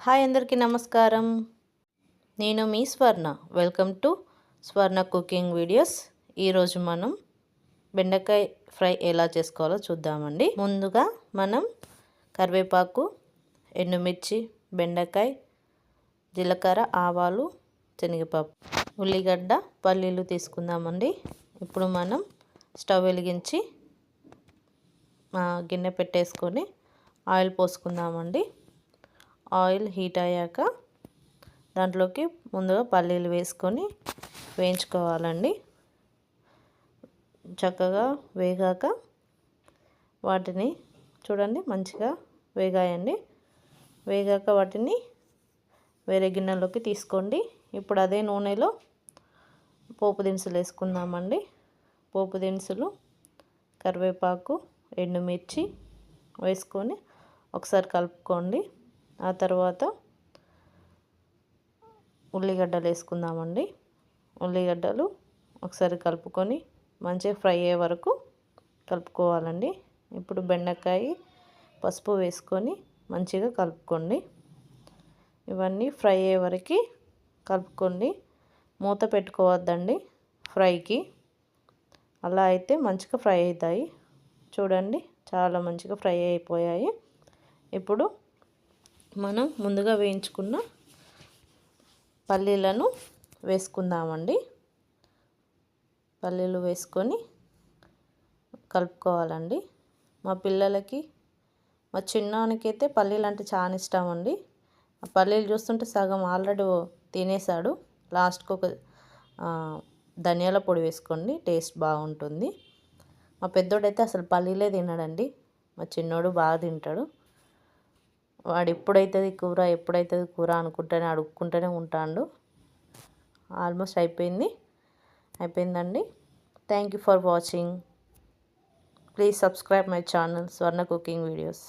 Hi అందరికీ నమస్కారం. నేను మీ స్వర్ణ. Welcome to Swarna cooking videos. ఈరోజు మనం బెండకాయ ఫ్రై ఎలా చేసుకోవాలో చూద్దామండి. ముందుగా మనం కరివేపాకు, ఎండుమిర్చి, బెండకాయ, జీలకర్ర, ఆవాలు, శనగపప్పు, ఉల్లిగడ్డ, పల్లీలు తీసుకుందామండి. ఇప్పుడు మనం స్టవ్ వెలిగించి గిన్నె పెట్టేసుకొని ఆయిల్ పోసుకుందామండి. ఆయిల్ హీట్ అయ్యాక దాంట్లోకి ముందుగా పల్లీలు వేసుకొని వేయించుకోవాలండి. చక్కగా వేగాక వాటిని చూడండి మంచిగా వేగాయండి. వేగాక వాటిని వేరే గిన్నెలోకి తీసుకోండి. ఇప్పుడు అదే నూనెలో పోపు దినుసులు వేసుకుందామండి. పోపు దినుసులు, కరివేపాకు, ఎండుమిర్చి వేసుకొని ఒకసారి కలుపుకోండి. ఆ తర్వాత ఉల్లిగడ్డలు వేసుకుందామండి. ఉల్లిగడ్డలు ఒకసారి కలుపుకొని మంచిగా ఫ్రై అయ్యే వరకు కలుపుకోవాలండి. ఇప్పుడు బెండకాయ, పసుపు వేసుకొని మంచిగా కలుపుకోండి. ఇవన్నీ ఫ్రై అయ్యే వరకు కలుపుకోండి. మూత పెట్టుకోవద్దండి ఫ్రైకి. అలా అయితే మంచిగా ఫ్రై అవుతాయి. చూడండి చాలా మంచిగా ఫ్రై అయిపోయాయి. ఇప్పుడు మనం ముందుగా వేయించుకున్న పల్లీలను వేసుకుందామండి. పల్లీలు వేసుకొని కలుపుకోవాలండి. మా పిల్లలకి, మా చిన్నానికైతే పల్లీలు అంటే చాలా ఇష్టం అండి. ఆ పల్లీలు చూస్తుంటే సగం ఆల్రెడీ తినేసాడు. లాస్ట్కి ఒక ధనియాల పొడి వేసుకోండి, టేస్ట్ బాగుంటుంది. మా పెద్దోడైతే అసలు పల్లీలే తినడండి. మా చిన్నోడు బాగా తింటాడు. వాడు ఎప్పుడైతుంది కూర అడుక్కుంటూనే ఉంటాడు. ఆల్మోస్ట్ అయిపోయిందండి. Thank you for watching. Please subscribe my channel Swarna cooking videos.